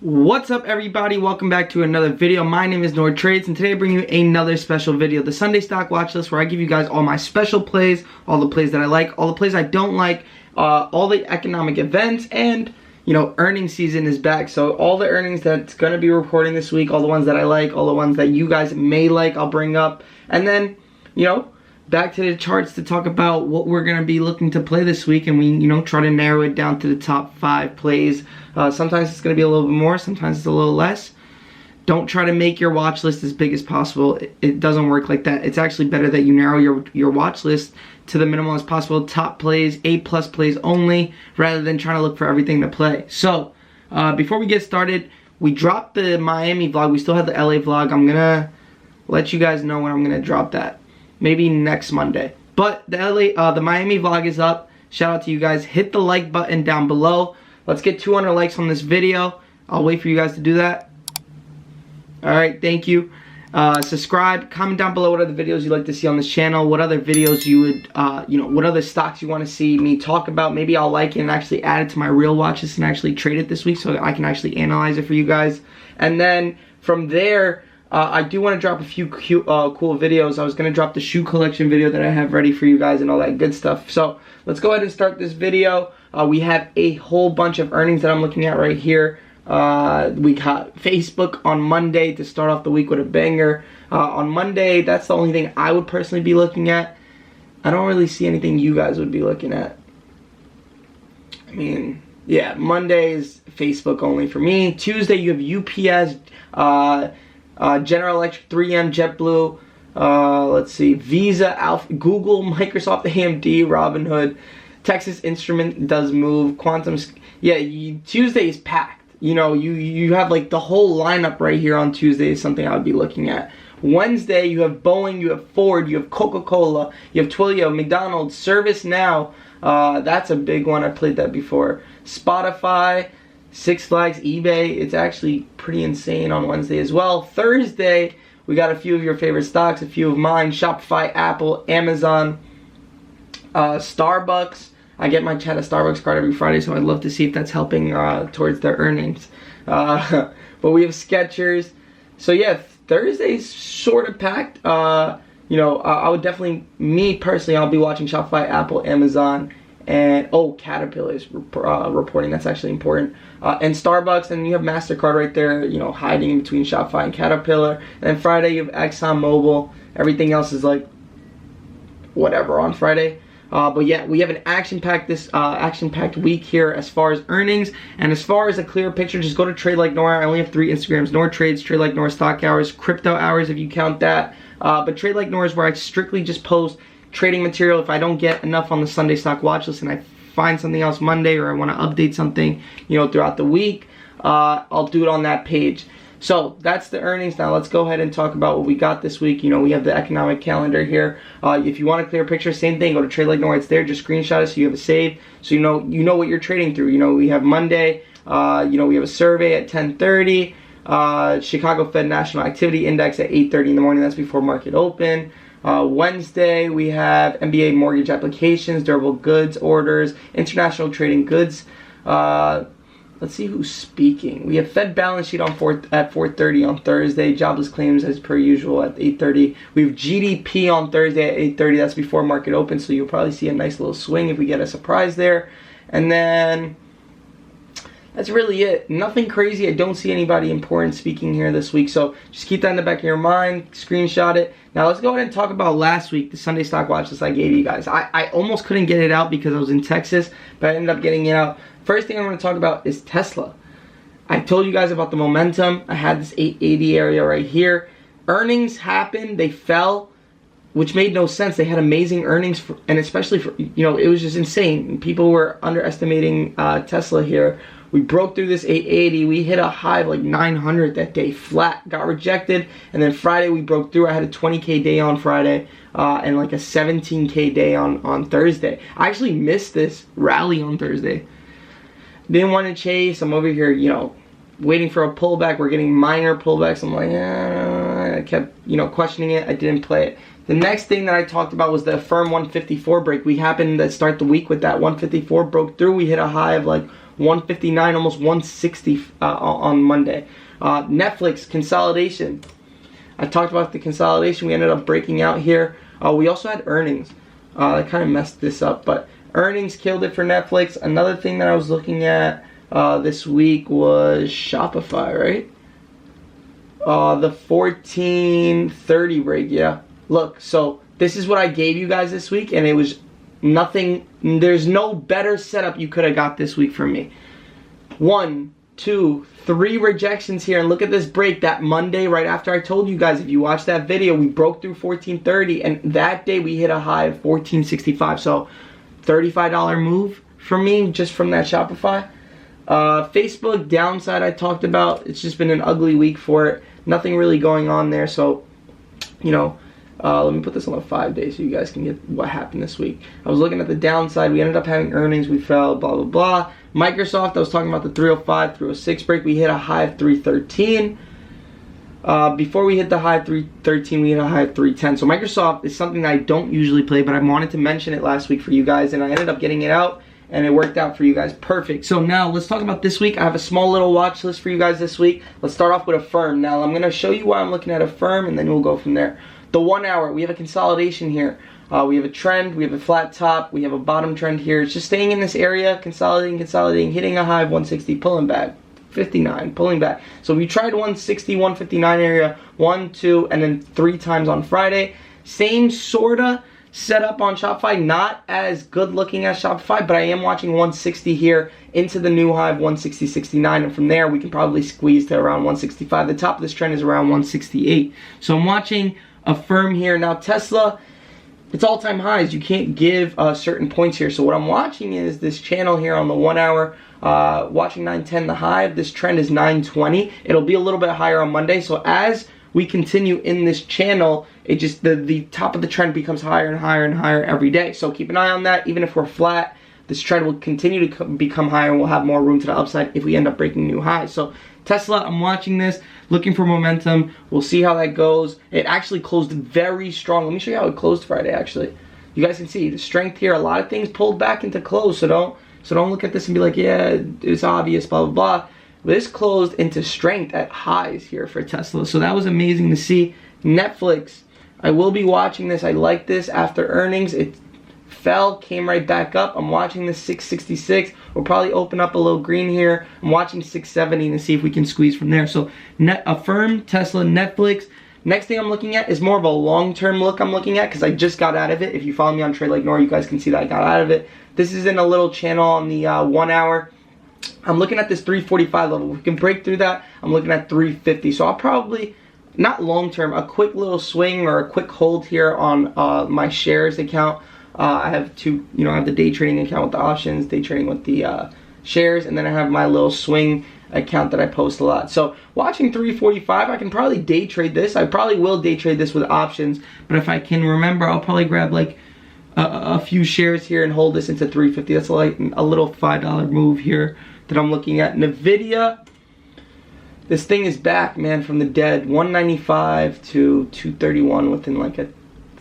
What's up, everybody? Welcome back to another video. My name is Nour Trades, and today I bring you another special video, the Sunday stock watch list, where I give you guys all my special plays, all the plays that I like, all the plays I don't like, all the economic events, and earnings season is back. So all the earnings that's going to be reporting this week, all the ones that I like, all the ones that you guys may like, I'll bring up. And then, back to the charts to talk about what we're going to be looking to play this week, and we, try to narrow it down to the top 5 plays. Sometimes it's going to be a little bit more, sometimes it's a little less. Don't try to make your watch list as big as possible. It doesn't work like that. It's actually better that you narrow your watch list to the minimum as possible. Top plays, A+ plays only, rather than trying to look for everything to play. So, before we get started, we dropped the Miami vlog. We still have the LA vlog. I'm going to let you guys know when I'm going to drop that. Maybe next Monday. But the Miami vlog is up. Shout out to you guys. Hit the like button down below. Let's get 200 likes on this video. I'll wait for you guys to do that. Alright, thank you. Subscribe, comment down below what other videos you'd like to see on this channel, what other videos you would, what other stocks you want to see me talk about. Maybe I'll like it and actually add it to my real watch list and actually trade it this week so I can actually analyze it for you guys. And then from there, I do want to drop a few cool videos. I was going to drop the shoe collection video that I have ready for you guys and all that good stuff. So let's go ahead and start this video. We have a whole bunch of earnings that I'm looking at right here. We got Facebook on Monday to start off the week with a banger. On Monday, that's the only thing I would personally be looking at. I don't really see anything you guys would be looking at. I mean, yeah, Monday is Facebook only for me. Tuesday, you have UPS, General Electric, 3M, JetBlue, let's see, Visa, Alpha, Google, Microsoft, AMD, Robinhood, Texas Instrument does move, Quantum, yeah, Tuesday is packed. You have like the whole lineup right here on Tuesday is something I would be looking at. Wednesday, you have Boeing, you have Ford, you have Coca-Cola, you have Twilio, McDonald's, ServiceNow, that's a big one, I played that before, Spotify, Six Flags, eBay. It's actually pretty insane on Wednesday as well. Thursday, we got a few of your favorite stocks, a few of mine, Shopify, Apple, Amazon, Starbucks. I get my chat a Starbucks card every Friday, so I'd love to see if that's helping towards their earnings. But we have Skechers. So yeah, Thursday's sort of packed. I would definitely, me personally, I'll be watching Shopify, Apple, Amazon, and Caterpillar is reporting. That's actually important. And Starbucks, and you have MasterCard right there, hiding in between Shopify and Caterpillar. And then Friday you have ExxonMobil. Everything else is like whatever on Friday. But yeah, we have an action-packed week here as far as earnings, and as far as a clear picture, just go to Trade Like Nour. I only have 3 Instagrams: Nour Trades, Trade Like Nour, StockHours, Crypto Hours if you count that. But Trade Like Nour is where I strictly just post trading material. If I don't get enough on the Sunday stock watch list and I find something else Monday, or I want to update something, throughout the week, I'll do it on that page. So that's the earnings. Now let's go ahead and talk about what we got this week. We have the economic calendar here. If you want a clear picture, same thing. Go to Trade Like Nour. It's there. Just screenshot it so you have a save, so you know what you're trading through. We have Monday. We have a survey at 10:30. Chicago Fed National Activity Index at 8:30 in the morning. That's before market open. Wednesday, we have NBA mortgage applications, durable goods orders, international trading goods. Let's see who's speaking. We have Fed balance sheet at 4:30 on Thursday. Jobless claims as per usual at 8:30. We have GDP on Thursday at 8:30. That's before market open, so you'll probably see a nice little swing if we get a surprise there. And then that's really it. Nothing crazy. I don't see anybody important speaking here this week, so just keep that in the back of your mind. Screenshot it. Now let's go ahead and talk about last week, the Sunday stock watch list I gave you guys. I almost couldn't get it out because I was in Texas, but I ended up getting it out. First thing I want to talk about is Tesla. I told you guys about the momentum. I had this 880 area right here. Earnings happened. They fell, which made no sense. They had amazing earnings, and especially for, it was just insane. People were underestimating Tesla here. We broke through this 880. We hit a high of like 900 that day, flat, got rejected. And then Friday we broke through. I had a 20K day on Friday and like a 17K day on Thursday. I actually missed this rally on Thursday. Didn't want to chase. I'm over here, waiting for a pullback. We're getting minor pullbacks. I'm like, I kept, you know, questioning it. I didn't play it. The next thing that I talked about was the Affirm 154 break. We happened to start the week with that 154, broke through. We hit a high of like 159, almost 160 on Monday. Netflix consolidation. I talked about the consolidation. We ended up breaking out here. We also had earnings. I kind of messed this up, but earnings killed it for Netflix. Another thing that I was looking at this week was Shopify, right? The 1430 break, yeah. Look, so this is what I gave you guys this week, and it was nothing. There's no better setup you could have got this week from me. 1, 2, 3 rejections here, and look at this break that Monday right after I told you guys. If you watched that video, we broke through 1430, and that day we hit a high of 1465. So $35 move for me just from that Shopify. Facebook downside I talked about. It's just been an ugly week for it. Nothing really going on there. So, you know, let me put this on the 5 days so you guys can get what happened this week. I was looking at the downside. We ended up having earnings. We fell, blah, blah, blah. Microsoft, I was talking about the 305, 306 break. We hit a high of 313. Before we hit the high of 313, we hit a high of 310. So Microsoft is something that I don't usually play, but I wanted to mention it last week for you guys, and I ended up getting it out, and it worked out for you guys perfect. So now let's talk about this week. I have a small little watch list for you guys this week. Let's start off with Affirm. Now I'm going to show you why I'm looking at Affirm, and then we'll go from there. The 1 hour, we have a consolidation here. We have a trend, we have a flat top, we have a bottom trend here. It's just staying in this area, consolidating, hitting a high of 160, pulling back, 59, pulling back. So we tried 160, 159 area, 1, 2, and then 3 times on Friday. Same sorta setup on Shopify, not as good looking as Shopify, but I am watching 160 here into the new high of 160.69, and from there we can probably squeeze to around 165. The top of this trend is around 168. So I'm watching Affirm here. Now Tesla, it's all-time highs. You can't give certain points here. So what I'm watching is this channel here on the 1 hour, watching 910. The high of this trend is 920. It'll be a little bit higher on Monday. So as we continue in this channel, it just the top of the trend becomes higher and higher and higher every day. So keep an eye on that. Even if we're flat, this trend will continue to become higher, and we'll have more room to the upside if we end up breaking new highs. So Tesla, I'm watching this, looking for momentum. We'll see how that goes. It actually closed very strong. Let me show you how it closed Friday, actually. You guys can see the strength here. A lot of things pulled back into close, so don't look at this and be like, yeah, it's obvious, blah, blah, blah. This closed into strength at highs here for Tesla, so that was amazing to see. Netflix, I will be watching this. I like this after earnings. It fell, came right back up. I'm watching this 666. We'll probably open up a little green here. I'm watching 670 to see if we can squeeze from there. So Affirm, Tesla, Netflix. Next thing I'm looking at is more of a long-term look I'm looking at because I just got out of it. If you follow me on Trade Like Nour, you guys can see that I got out of it. This is in a little channel on the 1 hour. I'm looking at this 345 level. If we can break through that, I'm looking at 350. So I'll probably, not long-term, a quick little swing or a quick hold here on my shares account. I have I have the day trading account with the options, day trading with the shares, and then I have my little swing account that I post a lot. So watching 345, I can probably day trade this. I probably will day trade this with options, but if I can remember, I'll probably grab like a few shares here and hold this into 350. That's like a little $5 move here that I'm looking at. Nvidia, this thing is back, man, from the dead. 195 to 231 within like a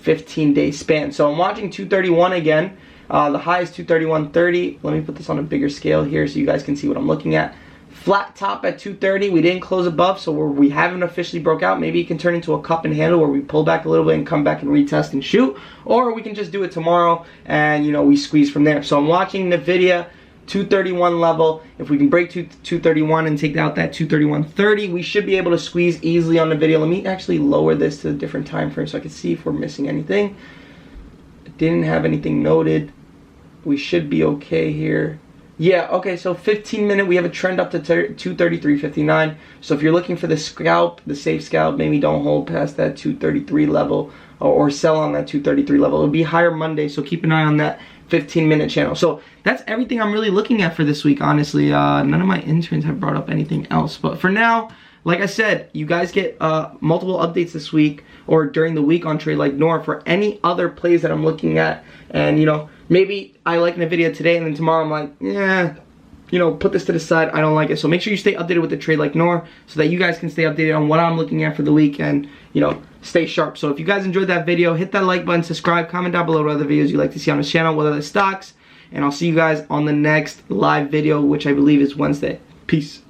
15-day span. So I'm watching 231 again. The high is 231.30. Let me put this on a bigger scale here so you guys can see what I'm looking at. Flat top at 230. We didn't close above, so we haven't officially broke out. Maybe it can turn into a cup and handle where we pull back a little bit and come back and retest and shoot, or we can just do it tomorrow and we squeeze from there. So I'm watching Nvidia 231 level. If we can break 231 and take out that 231.30, we should be able to squeeze easily on Nvidia. Let me actually lower this to a different time frame so I can see if we're missing anything. Didn't have anything noted. We should be okay here. Yeah, okay, so 15-minute, we have a trend up to 233.59. So if you're looking for the scalp, the safe scalp, maybe don't hold past that 233 level or sell on that 233 level. It'll be higher Monday, so keep an eye on that 15-minute channel. So that's everything I'm really looking at for this week, honestly. None of my interns have brought up anything else. But for now, like I said, you guys get multiple updates this week or during the week on Trade Like Nour for any other plays that I'm looking at. And, maybe I like Nvidia today and then tomorrow I'm like, yeah, you know, put this to the side. I don't like it. So make sure you stay updated with the trade like Nour, so that you guys can stay updated on what I'm looking at for the week and, you know, stay sharp. So if you guys enjoyed that video, hit that like button, subscribe, comment down below what other videos you'd like to see on this channel, what other stocks, and I'll see you guys on the next live video, which I believe is Wednesday. Peace.